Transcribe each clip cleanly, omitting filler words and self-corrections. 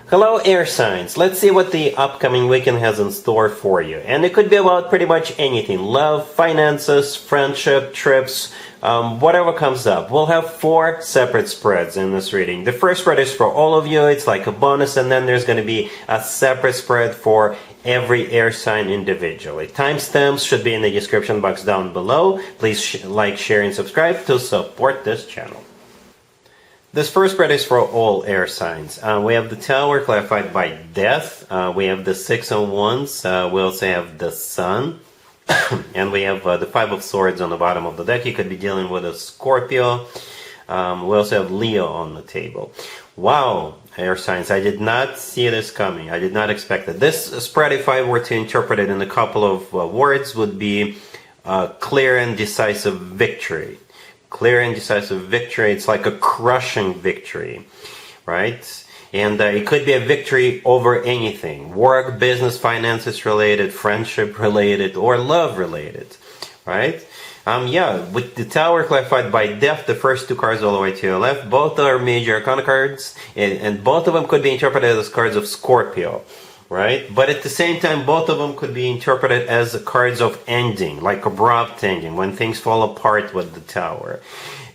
Hello air signs, let's see what the upcoming weekend has in store for you. And it could be about pretty much anything. Love, finances, friendship, trips, whatever comes up. We'll have 4 separate spreads in this reading. The first spread is for all of you, it's like a bonus, and then there's going to be a separate spread for every air sign individually. Timestamps should be in the description box down below. Please like, share, and subscribe to support this channel. This first spread is for all air signs. We have the Tower clarified by Death. We have the 6 of Wands. We also have the Sun. And we have the 5 of Swords on the bottom of the deck. You could be dealing with a Scorpio. We also have Leo on the table. Wow, air signs. I did not see this coming. I did not expect it. This spread, if I were to interpret it in a couple of words, would be clear and decisive victory. Clear and decisive victory. It's like a crushing victory, right? And it could be a victory over anything. Work, business, finances related, friendship related, or love related, right? Yeah, with the Tower clarified by Death, the first 2 cards all the way to your left, both are major arcana cards, and both of them could be interpreted as cards of Scorpio, right? But at the same time, both of them could be interpreted as cards of ending, like abrupt ending, when things fall apart with the Tower.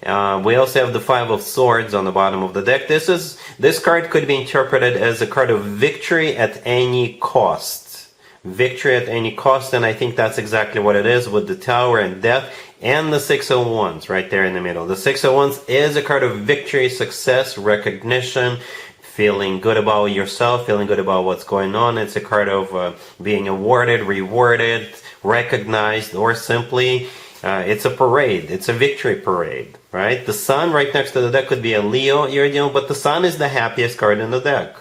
We also have the 5 of Swords on the bottom of the deck. This card could be interpreted as a card of victory at any cost. Victory at any cost, and I think that's exactly what it is with the Tower and Death and the 6 of Wands right there in the middle. The 6 of Wands is a card of victory, success, recognition, feeling good about yourself, feeling good about what's going on. It's a card of being awarded, rewarded, recognized, or simply it's a parade. It's a victory parade, right? The Sun right next to the deck could be a Leo you're dealing, but the Sun is the happiest card in the deck.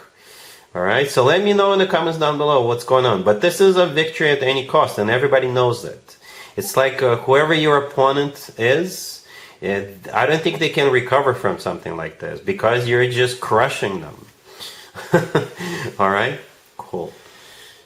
Alright, so let me know in the comments down below what's going on. But this is a victory at any cost, and everybody knows it. It's like whoever your opponent is, I don't think they can recover from something like this, because you're just crushing them. Alright, cool.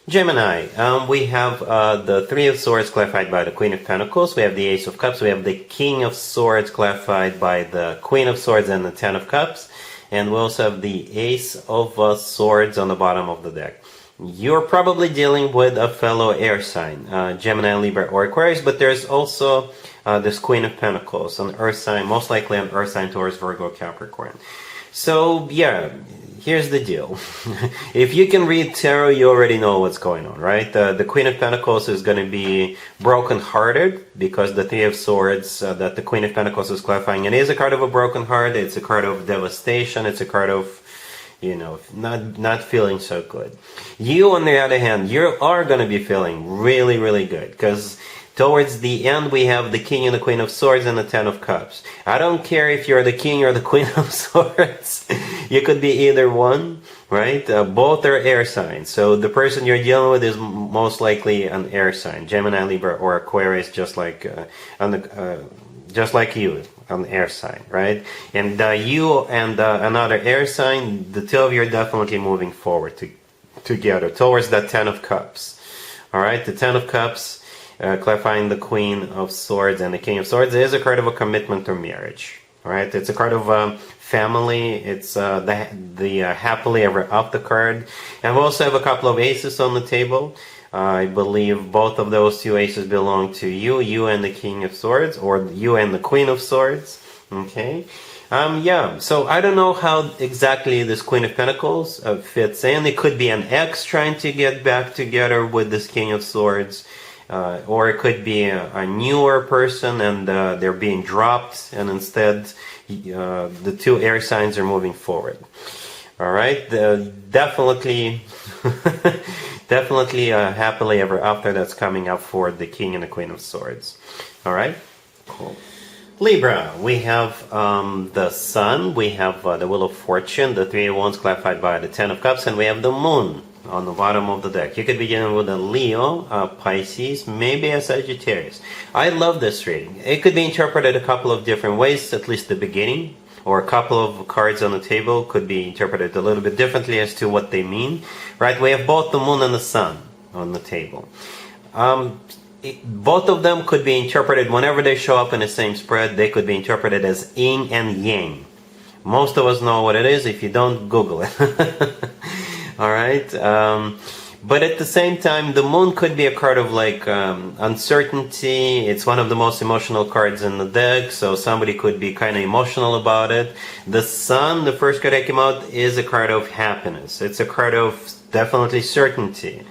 Gemini, we have the 3 of Swords clarified by the Queen of Pentacles. We have the Ace of Cups. We have the King of Swords clarified by the Queen of Swords and the 10 of Cups. And we also have the Ace of Swords on the bottom of the deck. You're probably dealing with a fellow air sign, Gemini, Libra, or Aquarius, but there's also this Queen of Pentacles, an earth sign, most likely an earth sign, Taurus, Virgo, Capricorn. So, yeah, here's the deal. If you can read tarot, you already know what's going on, right? The Queen of Pentacles is going to be broken-hearted, because the 3 of Swords that the Queen of Pentacles is clarifying, it is a card of a broken heart, it's a card of devastation, it's a card of, you know, not feeling so good. You, on the other hand, you are going to be feeling really, really good, because towards the end, we have the King and the Queen of Swords and the 10 of Cups. I don't care if you're the King or the Queen of Swords. You could be either one, right? Both are air signs. So the person you're dealing with is most likely an air sign. Gemini, Libra, or Aquarius, just like you, an air sign, right? And you and another air sign, the 2 of you are definitely moving forward together towards that 10 of Cups. All right, the 10 of Cups, clarifying the Queen of Swords and the King of Swords, is a card of a commitment or marriage. All right, it's a card of family. It's the happily ever after card. And we also have a couple of aces on the table. I believe both of those 2 aces belong to you and the King of Swords, or you and the Queen of Swords. Okay. Yeah, so I don't know how exactly this Queen of Pentacles fits in. It could be an ex trying to get back together with this King of Swords. Or it could be a newer person and they're being dropped, and instead the 2 air signs are moving forward. Alright, definitely definitely happily ever after that's coming up for the King and the Queen of Swords. Alright, cool. Libra, we have the Sun, we have the Wheel of Fortune, the 3 of Wands clarified by the 10 of Cups, and we have the Moon on the bottom of the deck. You could be dealing with a Leo, a Pisces, maybe a Sagittarius. I love this reading. It could be interpreted a couple of different ways, at least the beginning, or a couple of cards on the table could be interpreted a little bit differently as to what they mean. Right? We have both the Moon and the Sun on the table. Both of them could be interpreted, whenever they show up in the same spread, they could be interpreted as yin and yang. Most of us know what it is. If you don't, Google it. All right. But at the same time, the moon could be a card of like uncertainty. It's one of the most emotional cards in the deck, so somebody could be kind of emotional about it. The sun, the first card that came out, is a card of happiness. It's a card of definitely certainty.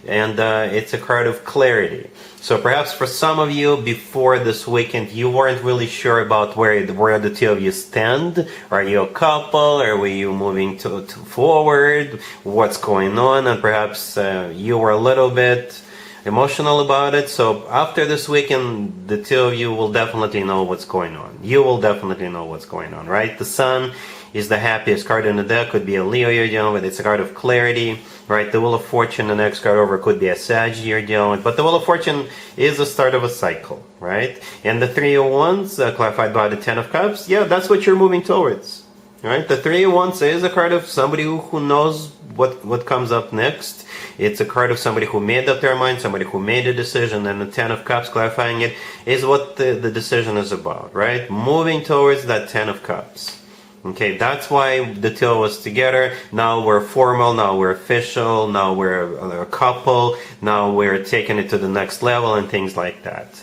And it's a card of clarity. So perhaps for some of you, before this weekend, you weren't really sure about where the two of you stand. Are you a couple? Or were you moving to forward? What's going on? And perhaps you were a little bit emotional about it. So after this weekend, the two of you will definitely know what's going on. You will definitely know what's going on, right? The sun is the happiest card in the deck. Could be a Leo you're dealing with. It's a card of clarity, right? The Wheel of Fortune, the next card over, could be a Sag you're dealing with. But the Wheel of Fortune is the start of a cycle, right? And the Three of Wands, clarified by the Ten of Cups, yeah, that's what you're moving towards, right? The Three of Wands is a card of somebody who knows what comes up next. It's a card of somebody who made up their mind, somebody who made a decision, and the Ten of Cups, clarifying it, is what the decision is about, right? Moving towards that Ten of Cups. Okay, that's why the two of us together. Now we're formal, now we're official, now we're a couple, now we're taking it to the next level and things like that.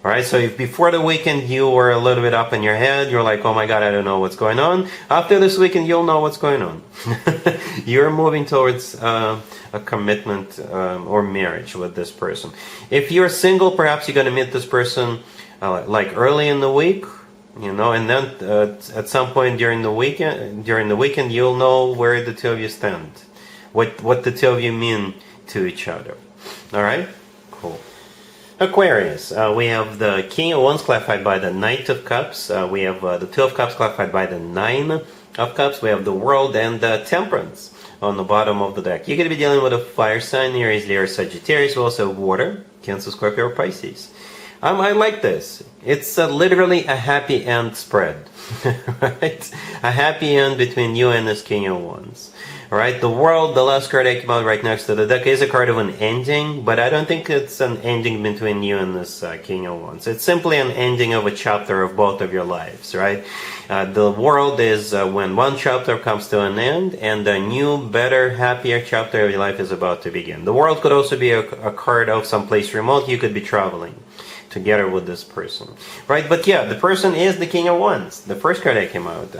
Alright, so if before the weekend you were a little bit up in your head, you're like, oh my god, I don't know what's going on. After this weekend, you'll know what's going on. You're moving towards a commitment or marriage with this person. If you're single, perhaps you're going to meet this person like early in the week. You know, and then at some point during the weekend, you'll know where the two of you stand, what the two of you mean to each other. All right, cool. Aquarius, we have the King of Wands clarified by the Knight of Cups. We have the Two of Cups clarified by the Nine of Cups. We have the World and the Temperance on the bottom of the deck. You're going to be dealing with a fire sign, Aries, Leo, Sagittarius. We also have water, Cancer, Scorpio, or Pisces. I like this. It's literally a happy end spread, right? A happy end between you and this King of Wands, right? The World, the last card that came out right next to the deck, is a card of an ending, but I don't think it's an ending between you and this King of Wands. It's simply an ending of a chapter of both of your lives, right? The World is when one chapter comes to an end and a new, better, happier chapter of your life is about to begin. The World could also be a card of someplace remote. You could be traveling together with this person, right? But yeah, the person is the King of Wands, the first card that came out,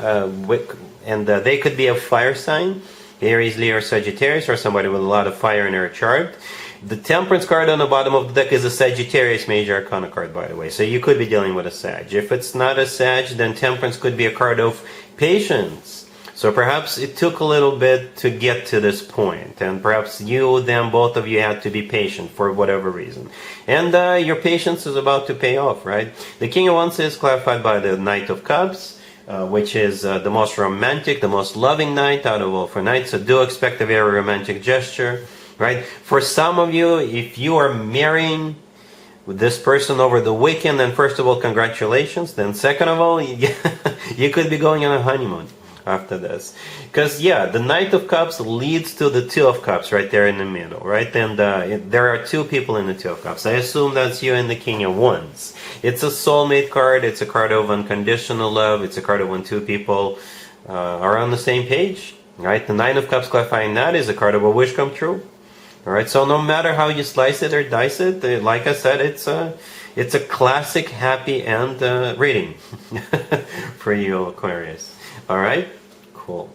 and they could be a fire sign, Aries, Leo, Sagittarius, or somebody with a lot of fire in their chart. The Temperance card on the bottom of the deck is a Sagittarius Major Arcana card, by the way, so you could be dealing with a Sag. If it's not a Sag, then Temperance could be a card of patience. So perhaps it took a little bit to get to this point, and perhaps both of you had to be patient for whatever reason. And your patience is about to pay off, right? The King of Wands is clarified by the Knight of Cups, which is the most romantic, the most loving knight out of all four knights. So do expect a very romantic gesture, right? For some of you, if you are marrying with this person over the weekend, then first of all, congratulations. Then second of all, you could be going on a honeymoon after this, because yeah, the Knight of Cups leads to the Two of Cups right there in the middle, right? And there are two people in the Two of Cups. I assume that's you and the King of Wands. It's a soulmate card. It's a card of unconditional love. It's a card of when two people are on the same page, right? The Nine of Cups, clarifying that, is a card of a wish come true. All right, so no matter how you slice it or dice it, like I said, it's a classic happy end reading for you, Aquarius. All right, cool.